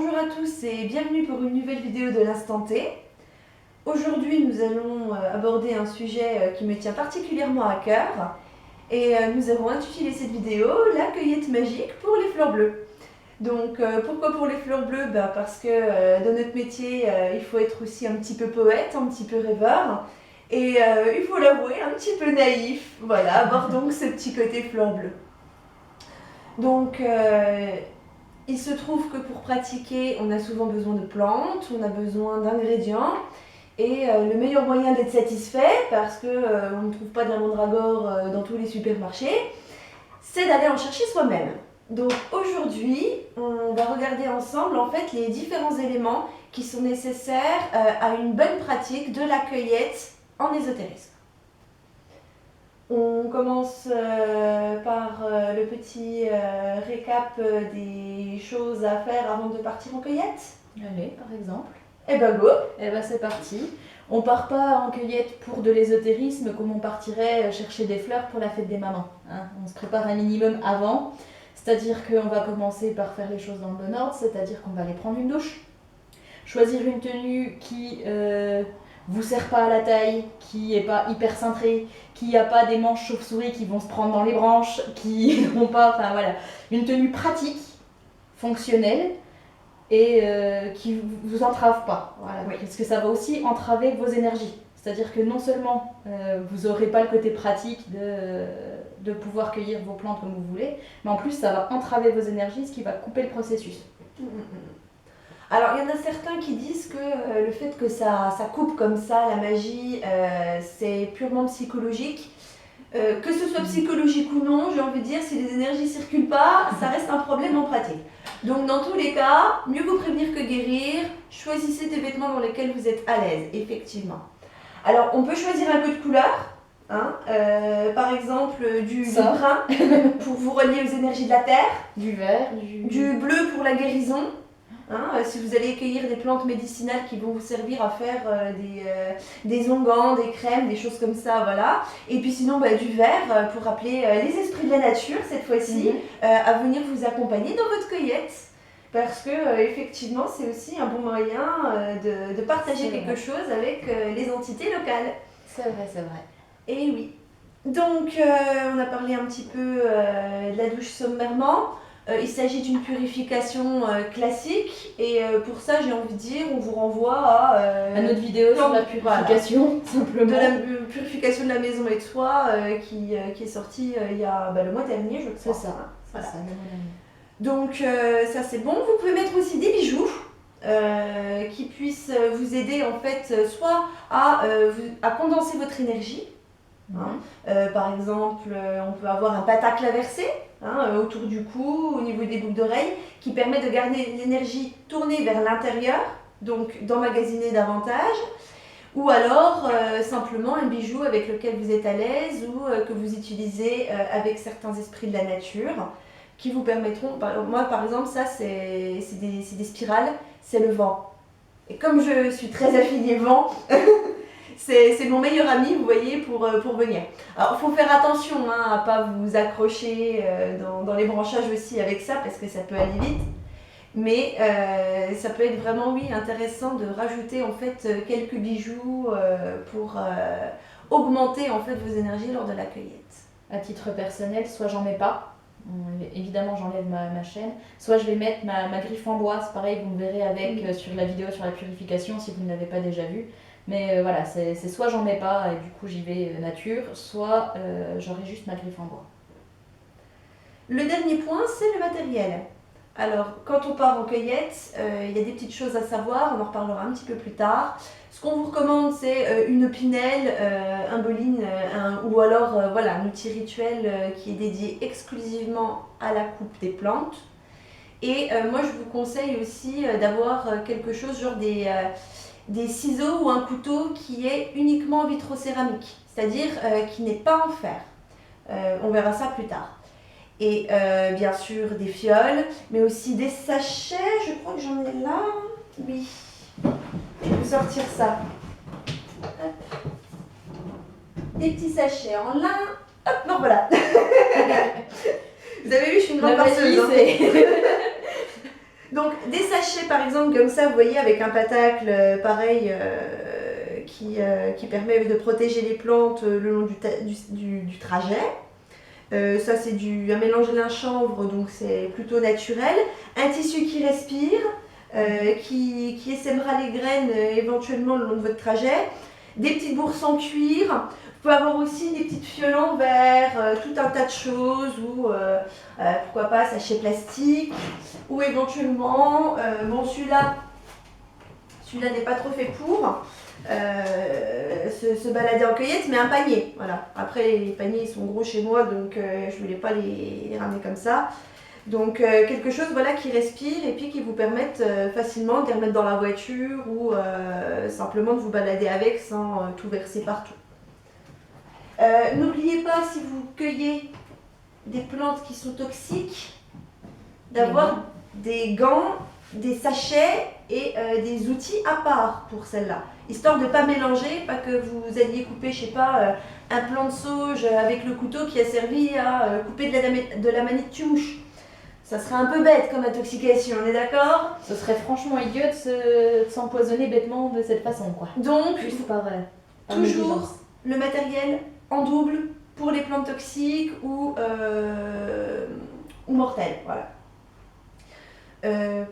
Bonjour à tous et bienvenue pour une nouvelle vidéo de l'Instant T. Aujourd'hui nous allons aborder un sujet qui me tient particulièrement à cœur et nous avons intitulé cette vidéo « La cueillette magique pour les fleurs bleues ». Donc pourquoi pour les fleurs bleues? Parce que dans notre métier il faut être aussi un petit peu poète, un petit peu rêveur et il faut l'avouer un petit peu naïf, voilà, avoir donc ce petit côté fleurs bleues. Donc il se trouve que pour pratiquer, on a souvent besoin de plantes, on a besoin d'ingrédients et le meilleur moyen d'être satisfait, parce qu'on ne trouve pas de la mandragore dans tous les supermarchés, c'est d'aller en chercher soi-même. Donc aujourd'hui, on va regarder ensemble en fait les différents éléments qui sont nécessaires à une bonne pratique de la cueillette en ésotérisme. On commence par le petit récap des choses à faire avant de partir en cueillette. Allez, par exemple. Eh ben go! Eh ben c'est parti. On part pas en cueillette pour de l'ésotérisme comme on partirait chercher des fleurs pour la fête des mamans. Hein. On se prépare un minimum avant, c'est-à-dire qu'on va commencer par faire les choses dans le bon ordre, c'est-à-dire qu'on va aller prendre une douche, choisir une tenue qui vous serre pas à la taille, qui est pas hyper cintrée, qui a pas des manches chauve-souris qui vont se prendre dans les branches, qui n'ont pas, enfin voilà, une tenue pratique, fonctionnelle et qui vous entrave pas, voilà, oui. Parce que ça va aussi entraver vos énergies. C'est-à-dire que non seulement vous n'aurez pas le côté pratique de pouvoir cueillir vos plantes comme vous voulez, mais en plus ça va entraver vos énergies, ce qui va couper le processus. Alors il y en a certains qui disent que le fait que ça coupe comme ça la magie, c'est purement psychologique. Que ce soit psychologique ou non, j'ai envie de dire, si les énergies ne circulent pas, ça reste un problème en pratique. Donc dans tous les cas, mieux vaut prévenir que guérir. Choisissez des vêtements dans lesquels vous êtes à l'aise, effectivement. Alors on peut choisir un peu de couleur, hein, par exemple du brun pour vous relier aux énergies de la terre, du vert, du bleu pour la guérison. Hein, si vous allez cueillir des plantes médicinales qui vont vous servir à faire des onguents, des crèmes, des choses comme ça, voilà. Et puis sinon du vert pour appeler les esprits de la nature cette fois-ci à venir vous accompagner dans votre cueillette. Parce que effectivement c'est aussi un bon moyen de partager quelque chose avec les entités locales. C'est vrai, c'est vrai. Et oui. Donc on a parlé un petit peu de la douche sommairement. Il s'agit d'une purification classique et pour ça j'ai envie de dire on vous renvoie à notre vidéo sur la purification, voilà. Simplement. De la purification de la maison et de soi qui est sortie il y a le mois dernier je crois. C'est ça, voilà. C'est ça, le mois dernier. Donc ça c'est bon, vous pouvez mettre aussi des bijoux qui puissent vous aider en fait soit à condenser votre énergie. Par exemple, on peut avoir un patacle inversé autour du cou, au niveau des boucles d'oreilles, qui permet de garder l'énergie tournée vers l'intérieur, donc d'emmagasiner davantage, ou alors simplement un bijou avec lequel vous êtes à l'aise ou que vous utilisez avec certains esprits de la nature, qui vous permettront, moi par exemple ça c'est des spirales, c'est le vent. Et comme je suis très affiliée vent, c'est mon meilleur ami, vous voyez, pour venir. Alors, il faut faire attention à ne pas vous accrocher dans les branchages aussi avec ça, parce que ça peut aller vite. Mais ça peut être vraiment, oui, intéressant de rajouter en fait quelques bijoux pour augmenter en fait vos énergies lors de la cueillette. À titre personnel, soit j'en mets pas. Évidemment, j'enlève ma chaîne. Soit je vais mettre ma griffe en bois. C'est pareil, vous me verrez avec sur la vidéo sur la purification si vous ne l'avez pas déjà vue. Mais voilà, c'est soit j'en mets pas et du coup j'y vais nature, soit j'aurai juste ma griffe en bois. Le dernier point, c'est le matériel. Alors, quand on part en cueillette, il y a des petites choses à savoir, on en reparlera un petit peu plus tard. Ce qu'on vous recommande, c'est une opinel, un boline, ou alors voilà, un outil rituel qui est dédié exclusivement à la coupe des plantes. Et moi, je vous conseille aussi d'avoir quelque chose genre des ciseaux ou un couteau qui est uniquement en vitrocéramique, c'est-à-dire qui n'est pas en fer. On verra ça plus tard. Et bien sûr des fioles, mais aussi des sachets, je crois que j'en ai là, oui. Je vais sortir ça. Hop. Des petits sachets en lin, hop, non voilà. Vous avez vu, je suis une grande passeuse. Donc des sachets par exemple comme ça, vous voyez, avec un patacle pareil qui permet de protéger les plantes le long du trajet. Ça c'est un mélange de lin chanvre, donc c'est plutôt naturel. Un tissu qui respire, qui essaimera les graines éventuellement le long de votre trajet. Des petites bourses en cuir. Vous pouvez avoir aussi des petites fioles en verre, tout un tas de choses, ou pourquoi pas sachet plastique, ou éventuellement, bon celui-là n'est pas trop fait pour se balader en cueillette, mais un panier, voilà. Après les paniers ils sont gros chez moi, donc je ne voulais pas les ramener comme ça. Donc quelque chose voilà, qui respire et puis qui vous permette facilement de les remettre dans la voiture ou simplement de vous balader avec sans tout verser partout. N'oubliez pas, si vous cueillez des plantes qui sont toxiques, d'avoir des gants, des sachets et des outils à part pour celles-là, histoire de ne pas mélanger, pas que vous alliez couper, je sais pas, un plant de sauge avec le couteau qui a servi à couper de la manite tumouche. Ça serait un peu bête comme intoxication, on est d'accord? Ce serait franchement idiot de s'empoisonner bêtement de cette façon, quoi. Donc, juste par toujours le matériel en double pour les plantes toxiques ou mortelles, voilà.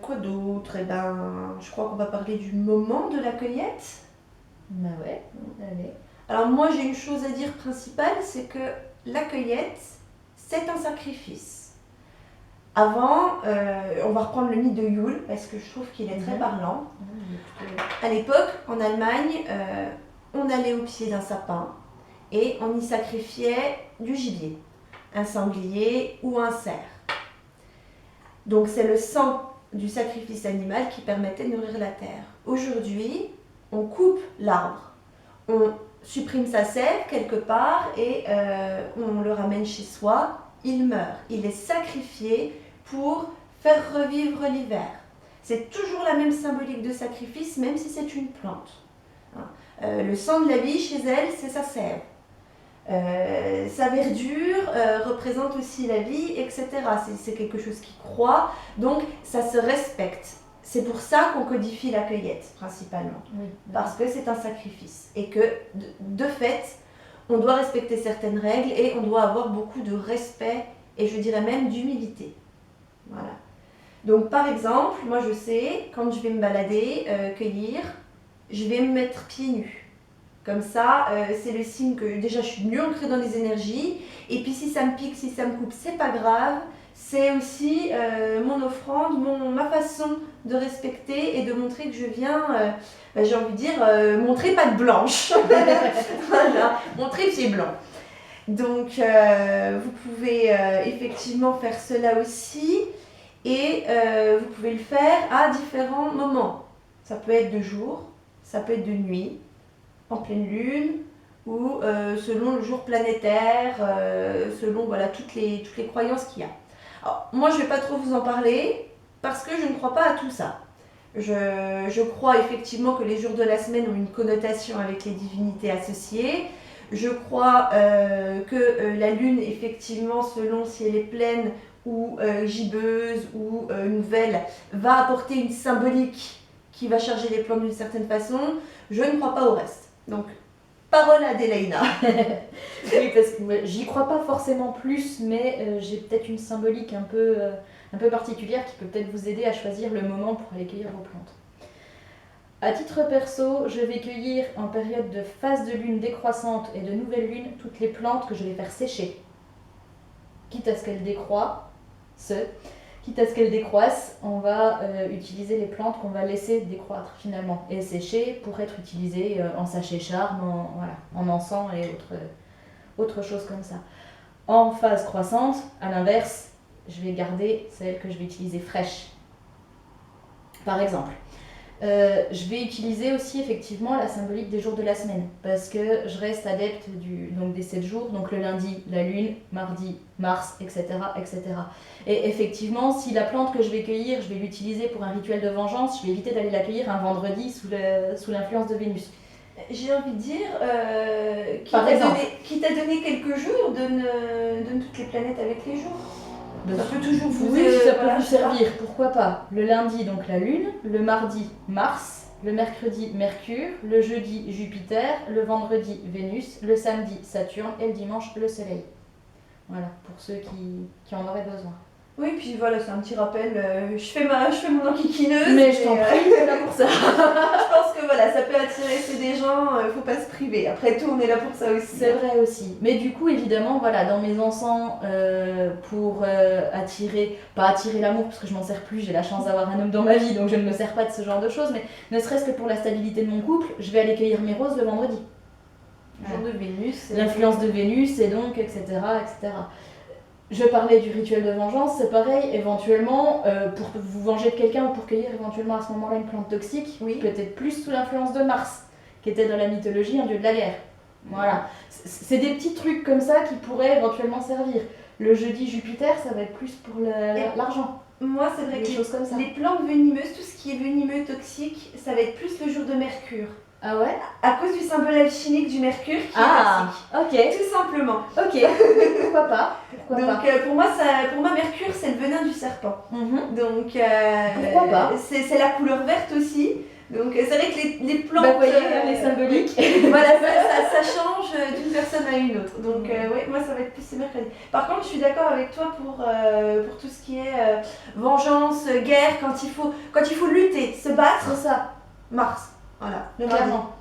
Quoi d'autre? Eh ben, je crois qu'on va parler du moment de la cueillette. Bah ouais, allez. Alors moi j'ai une chose à dire principale, c'est que la cueillette, c'est un sacrifice. Avant, on va reprendre le mythe de Yule, parce que je trouve qu'il est très parlant. À l'époque, en Allemagne, on allait au pied d'un sapin et on y sacrifiait du gibier, un sanglier ou un cerf. Donc c'est le sang du sacrifice animal qui permettait de nourrir la terre. Aujourd'hui, on coupe l'arbre, on supprime sa sève quelque part et on le ramène chez soi, il meurt. Il est sacrifié pour faire revivre l'hiver. C'est toujours la même symbolique de sacrifice, même si c'est une plante. Le sang de la vie, chez elle, c'est sa sève. Sa verdure représente aussi la vie, etc. C'est quelque chose qui croît, donc ça se respecte. C'est pour ça qu'on codifie la cueillette, principalement. Oui, parce que c'est un sacrifice. Et que, de fait, on doit respecter certaines règles et on doit avoir beaucoup de respect et je dirais même d'humilité. Voilà. Donc, par exemple, moi je sais, quand je vais me balader, cueillir, je vais me mettre pieds nus. Comme ça, c'est le signe que déjà je suis mieux ancrée dans les énergies. Et puis si ça me pique, si ça me coupe, c'est pas grave. C'est aussi mon offrande, ma façon de respecter et de montrer que je viens, j'ai envie de dire, montrer patte blanche. Voilà, montrer pied blanc. Donc vous pouvez effectivement faire cela aussi. Et vous pouvez le faire à différents moments. Ça peut être de jour, ça peut être de nuit, en pleine lune, ou selon le jour planétaire, selon voilà, toutes les croyances qu'il y a. Alors, moi, je ne vais pas trop vous en parler, parce que je ne crois pas à tout ça. Je crois effectivement que les jours de la semaine ont une connotation avec les divinités associées. Je crois que la lune, effectivement, selon si elle est pleine ou gibbeuse ou nouvelle, va apporter une symbolique qui va charger les plantes d'une certaine façon. Je ne crois pas au reste. Donc, parole à Adélaïna. Oui, parce que j'y crois pas forcément plus, mais j'ai peut-être une symbolique un peu particulière qui peut peut-être vous aider à choisir le moment pour aller cueillir vos plantes. À titre perso, je vais cueillir en période de phase de lune décroissante et de nouvelle lune toutes les plantes que je vais faire sécher. Quitte à ce qu'elles décroissent, on va utiliser les plantes qu'on va laisser décroître finalement et sécher pour être utilisées en sachet charme, en encens et autre chose comme ça. En phase croissante, à l'inverse, je vais garder celles que je vais utiliser fraîches. Par exemple, je vais utiliser aussi effectivement la symbolique des jours de la semaine parce que je reste adepte des 7 jours, donc le lundi, la lune, mardi, Mars, etc., etc. Et effectivement, si la plante que je vais cueillir, je vais l'utiliser pour un rituel de vengeance, je vais éviter d'aller la cueillir un vendredi sous l'influence de Vénus. J'ai envie de dire, qui t'a donné quelques jours, donne toutes les planètes avec les jours. Ben, Ça peut toujours vous oui, ça peut voilà, vous je sais pas. servir, pourquoi pas. Le lundi, donc la Lune, le mardi, Mars, le mercredi, Mercure, le jeudi, Jupiter, le vendredi, Vénus, le samedi, Saturne et le dimanche, le Soleil. Voilà, pour ceux qui en auraient besoin. Oui, puis voilà, c'est un petit rappel. Je fais mon enquiquineuse. Mais je t'en prie, c'est là pour ça. Je pense que voilà, ça peut attirer des gens, faut pas se priver. Après tout, on est là pour ça aussi. C'est vrai aussi. Mais du coup, évidemment, voilà, dans mes encens, pour attirer, pas attirer l'amour, parce que je m'en sers plus, j'ai la chance d'avoir un homme dans ma vie, donc je ne me sers pas de ce genre de choses, mais ne serait-ce que pour la stabilité de mon couple, je vais aller cueillir mes roses le vendredi. Le jour de Vénus. L'influence de Vénus, et donc, etc., etc. Je parlais du rituel de vengeance, c'est pareil, éventuellement, pour vous venger de quelqu'un ou pour cueillir éventuellement à ce moment-là une plante toxique, Oui. peut-être plus sous l'influence de Mars, qui était dans la mythologie un dieu de la guerre. Voilà. C'est des petits trucs comme ça qui pourraient éventuellement servir. Le jeudi Jupiter, ça va être plus pour l'argent. Moi, c'est vrai Des que choses comme ça. les plantes venimeuses, tout ce qui est venimeux, toxique, ça va être plus le jour de Mercure. Ah ouais? À cause du symbole alchimique du Mercure qui Ah, est ok, toxique. Tout simplement. ok. Pourquoi pas? Pourquoi Donc pas? pour moi, Mercure, c'est le venin du serpent. Mhm. Donc Pourquoi pas? c'est la couleur verte aussi. Donc c'est vrai que les plantes, Bah, vous voyez, les symboliques. voilà, ça change d'une personne à une autre. Donc ouais, moi ça va être plus ce mercredi. Par contre, je suis d'accord avec toi pour tout ce qui est vengeance, guerre, quand il faut lutter, se battre. C'est ça, Mars, voilà, le mardi. clairement.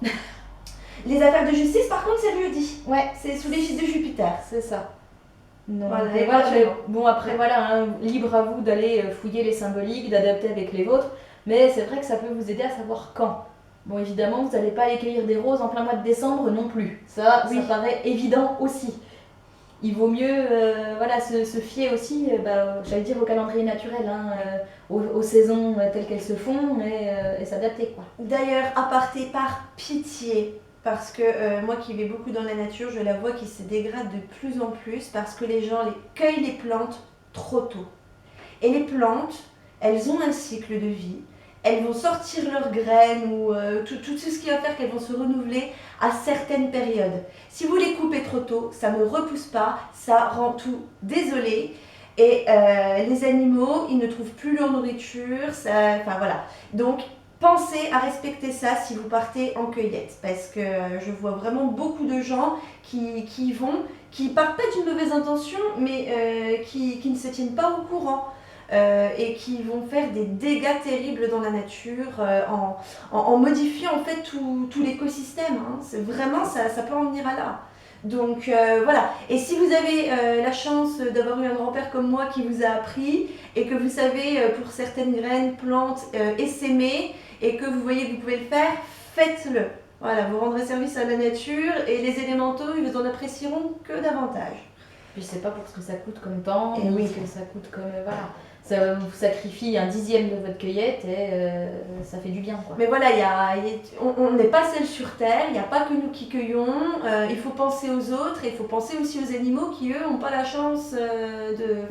Les affaires de justice, par contre, c'est le jeudi. Ouais, C'est sous l'égide de Jupiter. c'est ça. Non. Voilà, Et et voilà, voilà. bon après voilà, hein, libre à vous d'aller fouiller les symboliques, d'adapter avec les vôtres, mais c'est vrai que ça peut vous aider à savoir quand. Bon évidemment vous n'allez pas aller cueillir des roses en plein mois de décembre non plus, ça Oui. paraît évident aussi. Il vaut mieux voilà, se fier aussi, j'allais dire au calendrier naturel, hein, aux saisons telles qu'elles se font et s'adapter quoi. D'ailleurs, aparté par pitié, parce que moi qui vais beaucoup dans la nature, je la vois qui se dégrade de plus en plus parce que les gens cueillent les plantes trop tôt. Et les plantes, elles ont un cycle de vie. Elles vont sortir leurs graines ou tout ce qui va faire qu'elles vont se renouveler à certaines périodes. Si vous les coupez trop tôt, ça ne repousse pas, ça rend tout désolé. Et les animaux, ils ne trouvent plus leur nourriture, enfin voilà. Donc, pensez à respecter ça si vous partez en cueillette, parce que je vois vraiment beaucoup de gens qui partent pas d'une mauvaise intention, mais qui ne se tiennent pas au courant. Et qui vont faire des dégâts terribles dans la nature en modifiant en fait tout l'écosystème. Hein. C'est vraiment, ça peut en venir à là. Donc voilà. Et si vous avez la chance d'avoir eu un grand-père comme moi qui vous a appris et que vous savez pour certaines graines, plantes, essaimer et que vous voyez que vous pouvez le faire, faites-le. Voilà, vous rendrez service à la nature et les élémentaux, ils vous en apprécieront que davantage. Puis c'est pas pour ce que ça coûte comme temps, Et ni oui. ce que ça coûte comme voilà. Ça vous sacrifie un dixième de votre cueillette et ça fait du bien quoi. Mais voilà, on n'est pas seul sur Terre, il n'y a pas que nous qui cueillons, il faut penser aux autres et il faut penser aussi aux animaux qui eux n'ont pas la chance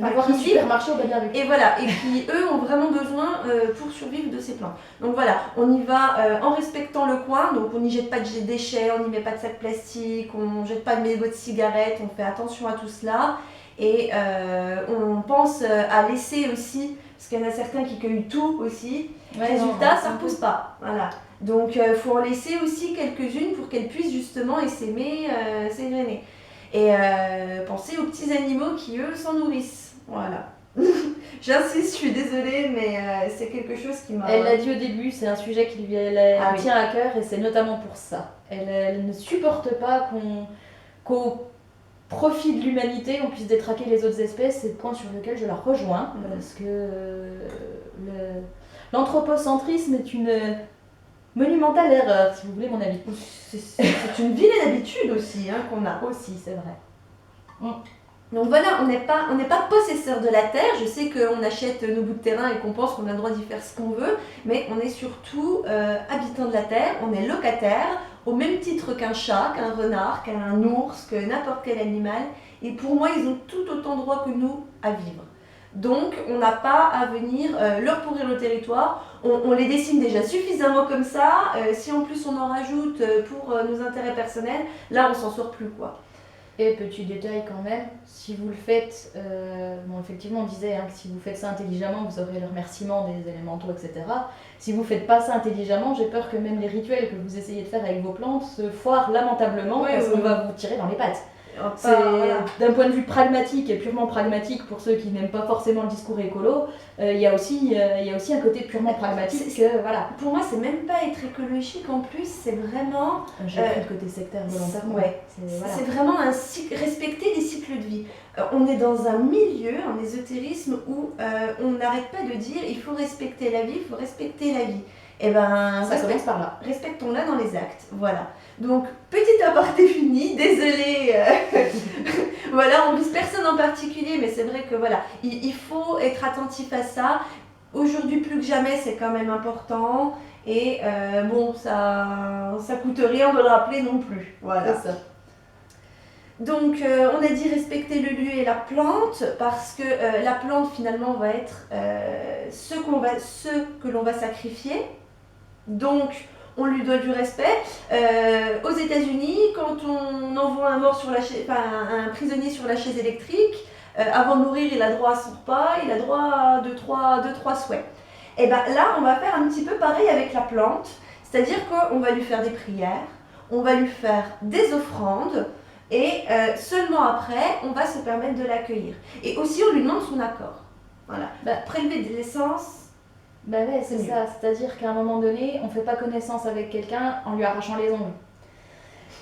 D'avoir un qui vivent. supermarché au bas de la rue. Et voilà, et qui eux ont vraiment besoin pour survivre de ces plantes. Donc voilà, on y va en respectant le coin, donc on n'y jette pas de déchets, on n'y met pas de sacs plastiques, on ne jette pas de mégots de cigarettes, on fait attention à tout cela. Et on pense à laisser aussi, parce qu'il y en a certains qui cueillent tout aussi, Ouais, résultat non, ça ne repousse pas. Voilà. Donc il faut en laisser aussi quelques-unes pour qu'elles puissent justement essaimer, s'égrener. Et pensez aux petits animaux qui eux s'en nourrissent. Voilà. J'insiste, je suis désolée, mais c'est quelque chose qui m'a... Elle l'a dit au début, c'est un sujet qui lui oui. tient à cœur et c'est notamment pour ça. Elle ne supporte pas qu'au profit de l'humanité, on puisse détraquer les autres espèces, c'est le point sur lequel je la rejoins, parce que l'anthropocentrisme est une monumentale erreur, si vous voulez mon avis. C'est une vilaine habitude aussi hein, qu'on a. Aussi, c'est vrai. Donc voilà, on n'est pas possesseur de la terre. Je sais qu'on achète nos bouts de terrain et qu'on pense qu'on a le droit d'y faire ce qu'on veut, mais on est surtout habitant de la terre, on est locataire, au même titre qu'un chat, qu'un renard, qu'un ours, que n'importe quel animal. Et pour moi, ils ont tout autant droit que nous à vivre. Donc on n'a pas à venir leur pourrir le territoire. On les dessine déjà suffisamment comme ça. Si en plus on en rajoute pour nos intérêts personnels, là on s'en sort plus quoi. Et petit détail quand même, si vous le faites, bon effectivement on disait que si vous faites ça intelligemment, vous aurez le remerciement des élémentaux, etc. Si vous ne faites pas ça intelligemment, j'ai peur que même les rituels que vous essayez de faire avec vos plantes se foirent lamentablement parce qu'on va vous tirer dans les pattes. D'un point de vue pragmatique et purement pragmatique pour ceux qui n'aiment pas forcément le discours écolo, il y a aussi un côté purement pragmatique. Voilà. Pour moi, c'est même pas être écologique en plus, c'est vraiment. J'ai pris le côté sectaire volontairement. Ouais. C'est vraiment respecter les cycles de vie. On est dans un milieu, en ésotérisme, où on n'arrête pas de dire il faut respecter la vie, il faut respecter la vie. Et ben, ça commence par là. Respectons-la dans les actes. Voilà. Donc, petit aparté fini, désolée. Voilà, on vise personne en particulier, mais c'est vrai que voilà, il faut être attentif à ça. Aujourd'hui, plus que jamais, c'est quand même important. Et bon, ça coûte rien de le rappeler non plus. Voilà. C'est ça. Donc, on a dit respecter le lieu et la plante, parce que la plante, finalement, va être ce que l'on va sacrifier. Donc, on lui doit du respect. Aux États-Unis, quand on envoie un prisonnier sur la chaise électrique, avant de mourir, il a droit à son repas, il a droit à deux, trois souhaits. Et bien là, on va faire un petit peu pareil avec la plante, c'est-à-dire qu'on va lui faire des prières, on va lui faire des offrandes, et seulement après, on va se permettre de l'accueillir. Et aussi, on lui demande son accord. Voilà. Prélever de l'essence. Bah ouais, c'est ça. C'est-à-dire qu'à un moment donné, on ne fait pas connaissance avec quelqu'un en lui arrachant les ongles.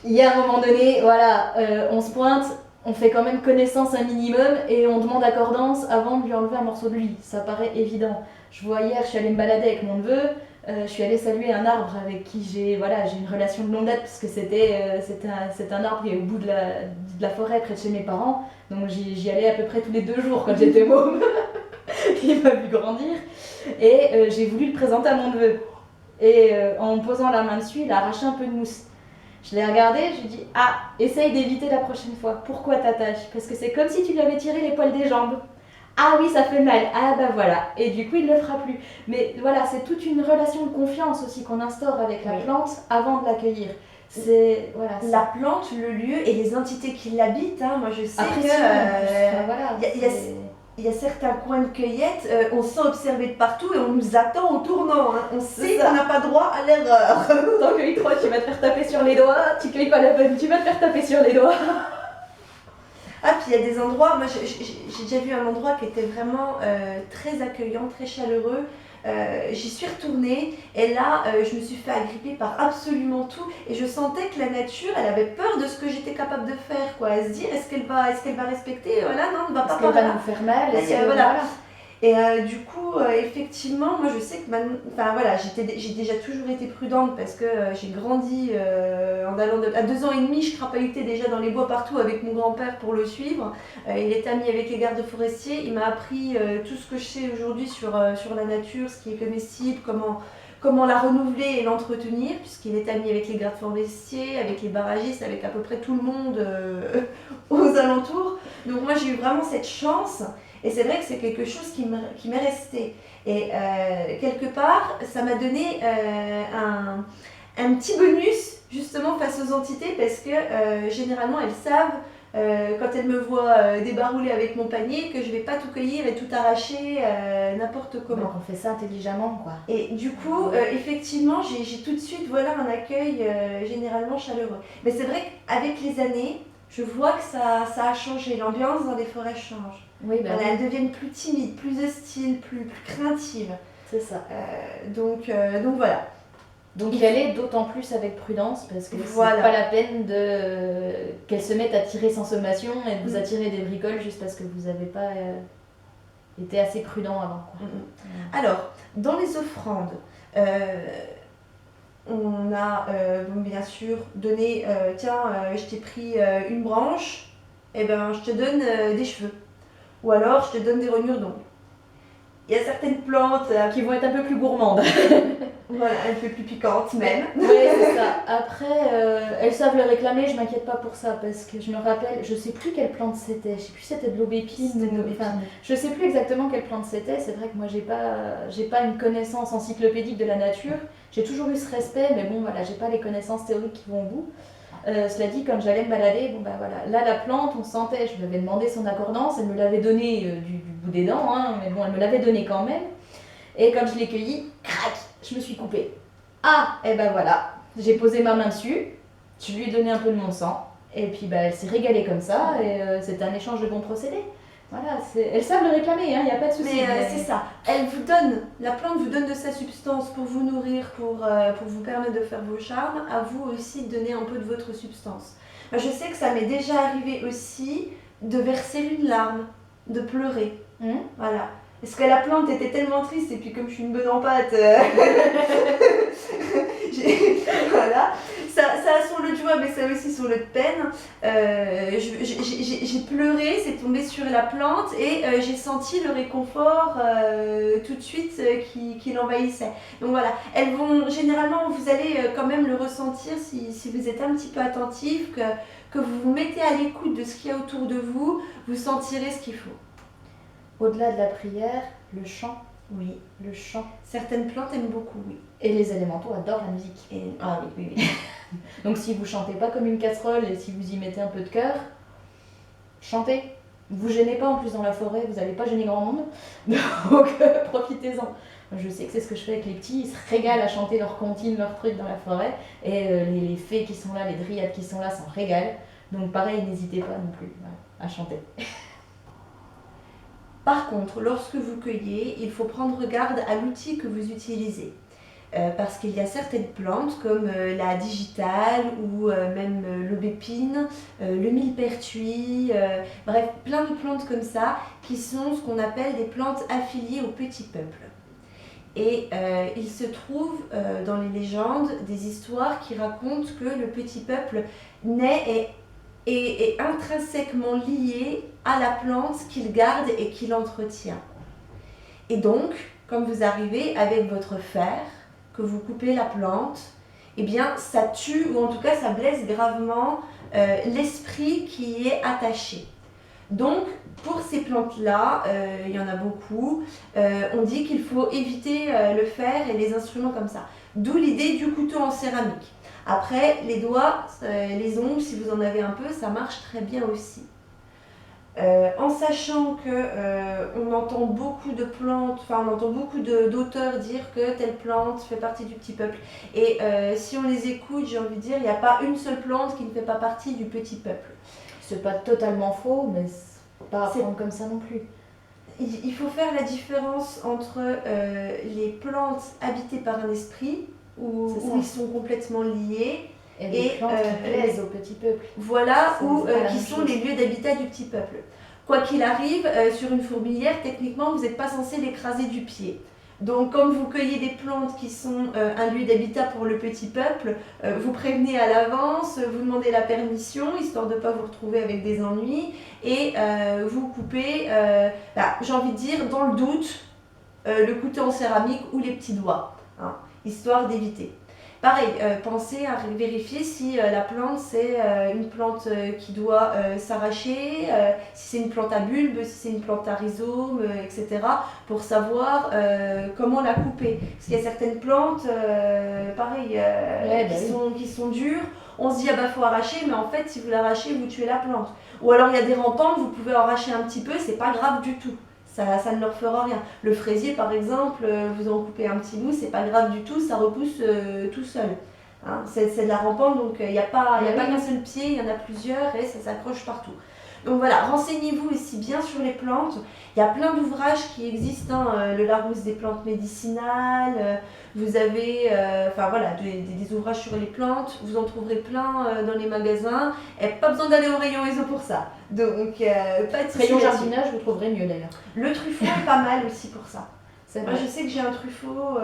Il y a un moment donné, voilà, on se pointe, on fait quand même connaissance un minimum et on demande accordance avant de lui enlever un morceau de lui. Ça paraît évident. Je vois hier, je suis allée me balader avec mon neveu, je suis allée saluer un arbre avec qui j'ai une relation de longue date parce que c'est un arbre qui est au bout de la forêt près de chez mes parents. Donc j'y allais à peu près tous les 2 jours quand j'étais môme. Il m'a vu grandir et j'ai voulu le présenter à mon neveu. Et en me posant la main dessus, il a arraché un peu de mousse. Je l'ai regardé, je lui ai dit « Ah, essaye d'éviter la prochaine fois. Pourquoi t'attaches ? Parce que c'est comme si tu lui avais tiré les poils des jambes. » Ah oui, ça fait mal. Ah bah voilà. Et du coup, il ne le fera plus. Mais voilà, c'est toute une relation de confiance aussi qu'on instaure avec la plante avant de l'accueillir. La plante, le lieu et les entités qui l'habitent. Hein. Moi, je sais il y a certains coins de cueillette, on se sent observé de partout et on nous attend au tournant. Hein. On sait qu'on n'a pas droit à l'erreur. T'en cueilles 3, tu vas te faire taper sur les doigts. Tu cueilles pas la bonne, tu vas te faire taper sur les doigts. Ah, puis il y a des endroits, moi j'ai déjà vu un endroit qui était vraiment très accueillant, très chaleureux. J'y suis retournée et là je me suis fait agripper par absolument tout et je sentais que la nature elle avait peur de ce que j'étais capable de faire quoi. Elle se dire est-ce qu'elle va respecter voilà non on va pas par là. Elle va nous faire mal voilà. Et du coup effectivement moi je sais que j'ai déjà toujours été prudente parce que j'ai grandi en allant à 2 ans et demi je crapahutais déjà dans les bois partout avec mon grand-père pour le suivre. Il était ami avec les gardes forestiers, il m'a appris tout ce que je sais aujourd'hui sur la nature, ce qui est comestible, comment la renouveler et l'entretenir, puisqu'il est ami avec les gardes forestiers, avec les barragistes, avec à peu près tout le monde aux alentours. Donc moi j'ai eu vraiment cette chance. Et c'est vrai que c'est quelque chose qui m'est resté. Et quelque part, ça m'a donné un petit bonus justement face aux entités parce que généralement elles savent quand elles me voient débarouler avec mon panier que je ne vais pas tout cueillir et tout arracher n'importe comment. Donc on fait ça intelligemment quoi. Et du coup, effectivement, j'ai tout de suite un accueil généralement chaleureux. Mais c'est vrai qu'avec les années, je vois que ça a changé. L'ambiance dans les forêts change. Oui, elles deviennent plus timides, plus hostiles, plus craintives. C'est ça. Donc voilà. Donc y aller d'autant plus avec prudence parce que c'est pas la peine qu'elles se mettent à tirer sans sommation et de vous attirer des bricoles juste parce que vous n'avez pas été assez prudent avant. Quoi. Alors, dans les offrandes, on a bien sûr donné, je t'ai pris une branche, et ben je te donne des cheveux. Ou alors je te donne des rognures d'ongles. Il y a certaines plantes qui vont être un peu plus gourmandes. Voilà, un peu plus piquantes même. Oui, c'est ça. Après, elles savent le réclamer, je m'inquiète pas pour ça parce que je me rappelle, je sais plus quelle plante c'était. Je sais plus si c'était de l'aubépine. Je sais plus exactement quelle plante c'était. C'est vrai que moi j'ai pas une connaissance encyclopédique de la nature. J'ai toujours eu ce respect, mais bon voilà, j'ai pas les connaissances théoriques qui vont au bout. Cela dit, quand j'allais me balader, bon bah voilà, là la plante, on sentait, je lui avais demandé son accordance, elle me l'avait donné du bout des dents, hein, mais bon, elle me l'avait donné quand même. Et quand je l'ai cueillie, crac, je me suis coupée. Ah, et ben voilà, j'ai posé ma main dessus, je lui ai donné un peu de mon sang, et puis bah, elle s'est régalée comme ça, et c'était un échange de bons procédés. Voilà, elles savent le réclamer, il n'y a pas de souci. Mais c'est ça, la plante vous donne de sa substance pour vous nourrir, pour vous permettre de faire vos charmes, à vous aussi de donner un peu de votre substance. Moi, je sais que ça m'est déjà arrivé aussi de verser une larme, de pleurer. Voilà. Parce que la plante était tellement triste, et puis comme je suis une bonne en pâte, voilà. Ça a son lot de joie, mais ça a aussi son lot de peine. J'ai pleuré, c'est tombé sur la plante, et j'ai senti le réconfort tout de suite qui l'envahissait. Donc voilà, elles vont, généralement, vous allez quand même le ressentir si vous êtes un petit peu attentif, que vous vous mettez à l'écoute de ce qu'il y a autour de vous, vous sentirez ce qu'il faut. Au-delà de la prière, le chant. Oui. Le chant. Certaines plantes aiment beaucoup, oui. Et les élémentaux adorent la musique. Ah oui, oui. Donc si vous chantez pas comme une casserole et si vous y mettez un peu de cœur, chantez. Vous gênez pas en plus dans la forêt, vous n'allez pas gêner grand monde. Donc profitez-en. Je sais que c'est ce que je fais avec les petits, ils se régalent à chanter leurs comptines, leurs trucs dans la forêt. Et les fées qui sont là, les dryades qui sont là s'en régalent. Donc pareil, n'hésitez pas non plus à chanter. Par contre, lorsque vous cueillez, il faut prendre garde à l'outil que vous utilisez. Parce qu'il y a certaines plantes comme la digitale ou même l'aubépine, le millepertuis, bref, plein de plantes comme ça qui sont ce qu'on appelle des plantes affiliées au petit peuple. Et il se trouve dans les légendes des histoires qui racontent que le petit peuple naît et est intrinsèquement lié à la plante qu'il garde et qu'il entretient. Et donc, comme vous arrivez avec votre fer, que vous coupez la plante, eh bien ça tue, ou en tout cas ça blesse gravement l'esprit qui y est attaché. Donc, pour ces plantes-là, il y en a beaucoup, on dit qu'il faut éviter le fer et les instruments comme ça. D'où l'idée du couteau en céramique. Après, les doigts, les ongles, si vous en avez un peu, ça marche très bien aussi. En sachant qu'on entend beaucoup de plantes, enfin on entend beaucoup d'auteurs dire que telle plante fait partie du petit peuple. Et si on les écoute, j'ai envie de dire, il n'y a pas une seule plante qui ne fait pas partie du petit peuple. C'est pas totalement faux, mais faut pas apprendre comme ça non plus. Il faut faire la différence entre les plantes habitées par un esprit, où ils sont complètement liés, et les plantes qui plaisent au petit peuple. Voilà, qui sont les lieux d'habitat du petit peuple. Quoi qu'il arrive, sur une fourmilière, techniquement, vous n'êtes pas censé l'écraser du pied. Donc, quand vous cueillez des plantes qui sont un lieu d'habitat pour le petit peuple, vous prévenez à l'avance, vous demandez la permission, histoire de ne pas vous retrouver avec des ennuis, et vous coupez, j'ai envie de dire, dans le doute, le couteau en céramique ou les petits doigts, hein, histoire d'éviter. Pareil, pensez à vérifier si la plante c'est une plante qui doit s'arracher, si c'est une plante à bulbe, si c'est une plante à rhizome, etc. pour savoir comment la couper. Parce qu'il y a certaines plantes, pareil, qui sont dures. On se dit ah bah faut arracher, mais en fait si vous l'arrachez, vous tuez la plante. Ou alors il y a des rampantes, vous pouvez arracher un petit peu, c'est pas grave du tout. Ça ne leur fera rien. Le fraisier, par exemple, vous en coupez un petit bout, c'est pas grave du tout, ça repousse tout seul. Hein, c'est de la rampante, donc il n'y a pas qu'un seul pied, il y en a plusieurs et ça s'accroche partout. Donc voilà, renseignez-vous aussi bien sur les plantes. Il y a plein d'ouvrages qui existent, le Larousse des plantes médicinales, vous avez des ouvrages sur les plantes, vous en trouverez plein dans les magasins. Et pas besoin d'aller au rayon ISO pour ça. Donc, pas de rayon jardinage, vous trouverez mieux d'ailleurs. Le truffaut est pas mal aussi pour ça. Moi, je sais que j'ai un truffaut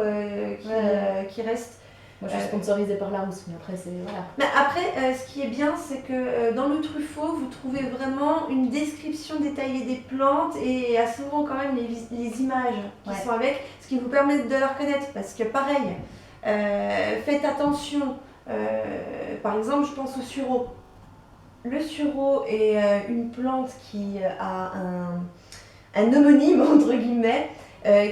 qui reste. Moi, je suis sponsorisée par Larousse, mais après, c'est. Voilà. Mais après, ce qui est bien, c'est que dans le truffaut, vous trouvez vraiment une description détaillée des plantes et il y a souvent quand même les images qui sont avec, ce qui vous permet de la reconnaître. Parce que, pareil, faites attention. Par exemple, je pense au sureau. Le sureau est une plante qui a un homonyme, entre guillemets,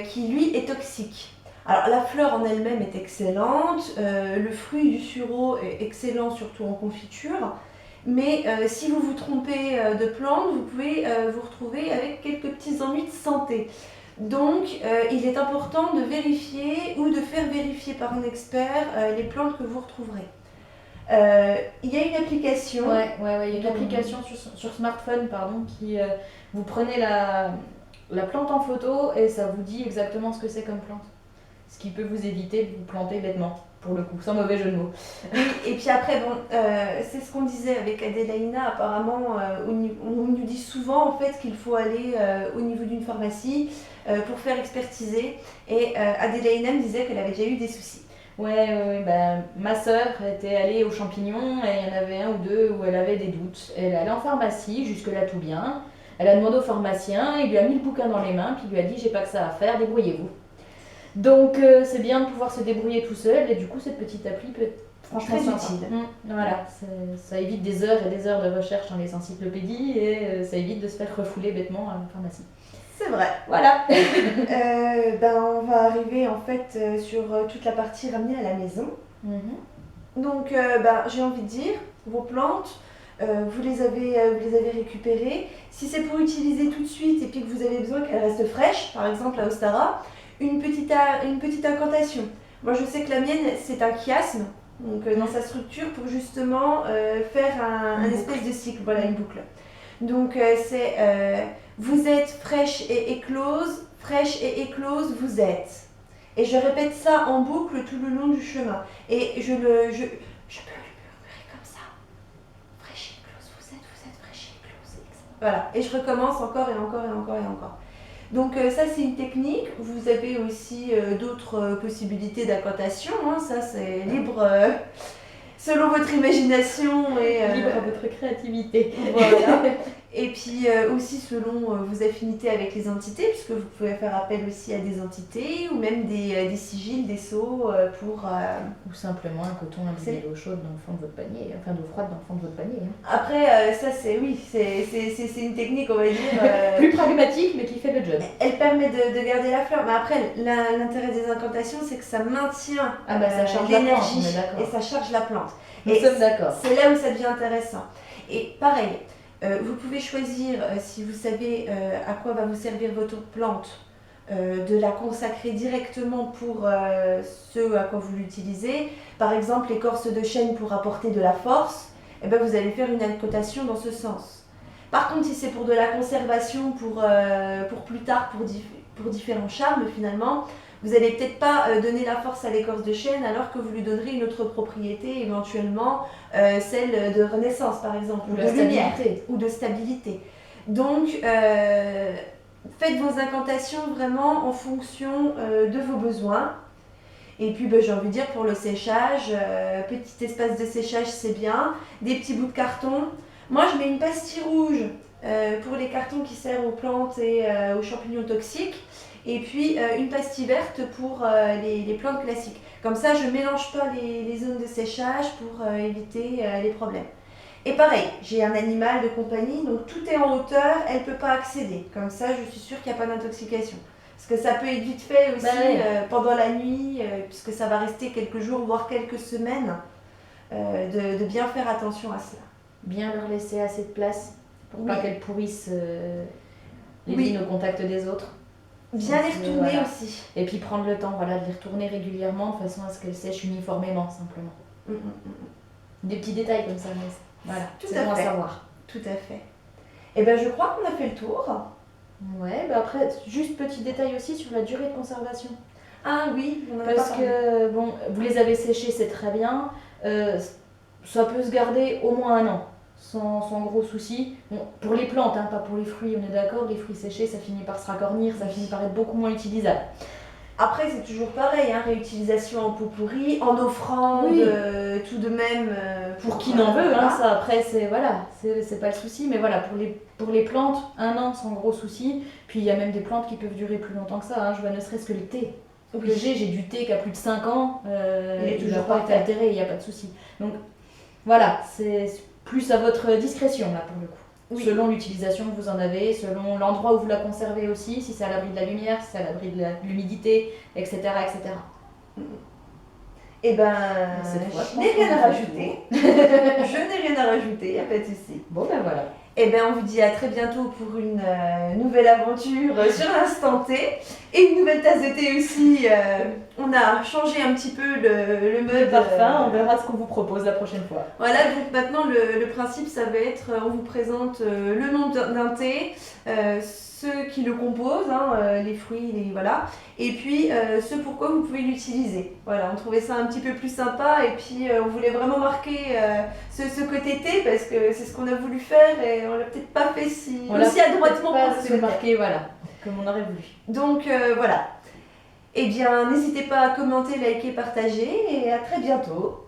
qui lui est toxique. Alors la fleur en elle-même est excellente, le fruit du sureau est excellent, surtout en confiture. Mais si vous vous trompez de plante, vous pouvez vous retrouver avec quelques petits ennuis de santé. Donc il est important de vérifier ou de faire vérifier par un expert les plantes que vous retrouverez. Il y a une application. Ouais, il y a une application sur smartphone, pardon, qui vous prenez la plante en photo et ça vous dit exactement ce que c'est comme plante. Ce qui peut vous éviter de vous planter bêtement, pour le coup, sans mauvais jeu de mots. Et puis après, bon, c'est ce qu'on disait avec Adélaïna, apparemment, on nous dit souvent en fait qu'il faut aller au niveau d'une pharmacie pour faire expertiser. Et Adélaïna me disait qu'elle avait déjà eu des soucis. Ouais, ma sœur était allée aux champignons et il y en avait un ou deux où elle avait des doutes. Elle est allée en pharmacie, jusque-là tout bien. Elle a demandé au pharmacien, il lui a mis le bouquin dans les mains, puis il lui a dit j'ai pas que ça à faire, débrouillez-vous. Donc c'est bien de pouvoir se débrouiller tout seul et du coup cette petite appli peut être franchement très sympa. utile. Voilà, ça évite des heures et des heures de recherche dans les encyclopédies et ça évite de se faire refouler bêtement à la pharmacie. C'est vrai. Voilà. On va arriver en fait sur toute la partie ramenée à la maison. Donc j'ai envie de dire, vos plantes, vous les avez récupérées. Si c'est pour utiliser tout de suite et puis que vous avez besoin qu'elles restent fraîches, par exemple à Ostara, une petite incantation. Moi je sais que la mienne c'est un chiasme, donc dans sa structure pour justement faire un espèce de cycle, voilà une boucle. Donc c'est vous êtes fraîche et éclose, vous êtes. Et je répète ça en boucle tout le long du chemin. Et je peux le murmurer comme ça. Fraîche et éclose, vous êtes fraîche et éclose. Voilà, et je recommence encore et encore et encore et encore. Donc ça c'est une technique. Vous avez aussi d'autres possibilités d'incantation, hein. Ça c'est libre selon votre imagination et libre à votre créativité. Voilà. Et puis aussi selon vos affinités avec les entités, puisque vous pouvez faire appel aussi à des entités ou même des sigils, des sceaux pour... Ou simplement un coton imbibé d'eau chaude dans le fond de votre panier, enfin d'eau froide dans le fond de votre panier. Après, ça c'est une technique, on va dire... plus pragmatique mais qui fait le job. Elle permet de garder la fleur, mais après l'intérêt des incantations c'est que ça maintient ça charge l'énergie la plante, et ça charge la plante. Nous sommes d'accord. C'est là où ça devient intéressant. Et pareil, vous pouvez choisir, si vous savez à quoi va vous servir votre plante, de la consacrer directement pour ce à quoi vous l'utilisez. Par exemple, l'écorce de chêne pour apporter de la force, et vous allez faire une incantation dans ce sens. Par contre, si c'est pour de la conservation, pour plus tard, pour différents charmes finalement, vous n'allez peut-être pas donner la force à l'écorce de chêne alors que vous lui donnerez une autre propriété, éventuellement celle de renaissance par exemple, ou de lumière, ou de stabilité. Donc faites vos incantations vraiment en fonction de vos besoins. Et puis j'ai envie de dire pour le séchage, petit espace de séchage c'est bien, des petits bouts de carton. Moi je mets une pastille rouge pour les cartons qui servent aux plantes et aux champignons toxiques. Et puis une pastille verte pour les plantes classiques. Comme ça, je ne mélange pas les zones de séchage pour éviter les problèmes. Et pareil, j'ai un animal de compagnie, donc tout est en hauteur, elle ne peut pas accéder. Comme ça, je suis sûre qu'il n'y a pas d'intoxication. Parce que ça peut être vite fait aussi pendant la nuit, puisque ça va rester quelques jours, voire quelques semaines, de bien faire attention à cela. Bien leur laisser assez de place pour pas qu'elles pourrissent les vignes au contact des autres. Bien les retourner aussi. Et puis prendre le temps de les retourner régulièrement de façon à ce qu'elles sèchent uniformément simplement. Des petits détails comme ça, mais voilà, c'est bon à savoir. Tout à fait. Et je crois qu'on a fait le tour. Ouais, après, juste petit détail aussi sur la durée de conservation. Ah oui, on en a parce que vous les avez séchés, c'est très bien. Ça peut se garder au moins 1 an. Sans gros soucis. Bon, pour les plantes, pas pour les fruits, on est d'accord, les fruits séchés, ça finit par se racornir, ça finit par être beaucoup moins utilisable. Après, c'est toujours pareil, réutilisation en pot pourri, en offrande, tout de même. Pour qui n'en veut, ça après, c'est pas le souci, mais voilà, pour les plantes, 1 an sans gros soucis. Puis il y a même des plantes qui peuvent durer plus longtemps que ça, je vois ne serait-ce que le thé. Que j'ai du thé qui a plus de 5 ans, il n'a pas été altéré, il n'y a pas de souci. Donc voilà, c'est plus à votre discrétion là pour le coup. Oui. selon l'utilisation que vous en avez, selon l'endroit où vous la conservez aussi, si c'est à l'abri de la lumière, si c'est à l'abri de l'humidité, etc., etc. Eh ben, Cette fois, je n'ai rien à rajouter. Je n'ai rien à rajouter, il n'y a pas de souci. Bon ben voilà. Eh bien, on vous dit à très bientôt pour une nouvelle aventure sur l'instant T. Et une nouvelle tasse de thé aussi. On a changé un petit peu le mode. Le parfum, on verra ce qu'on vous propose la prochaine fois. Voilà, donc maintenant le principe, ça va être, on vous présente le nom d'un thé, ceux qui le composent, les fruits, voilà, et puis ce pourquoi vous pouvez l'utiliser. Voilà, on trouvait ça un petit peu plus sympa et puis on voulait vraiment marquer ce côté thé parce que c'est ce qu'on a voulu faire et on l'a peut-être pas fait aussi adroitement qu'on le souhaitait. marqué, voilà, comme on aurait voulu. Donc voilà. Eh bien, n'hésitez pas à commenter, liker, partager et à très bientôt.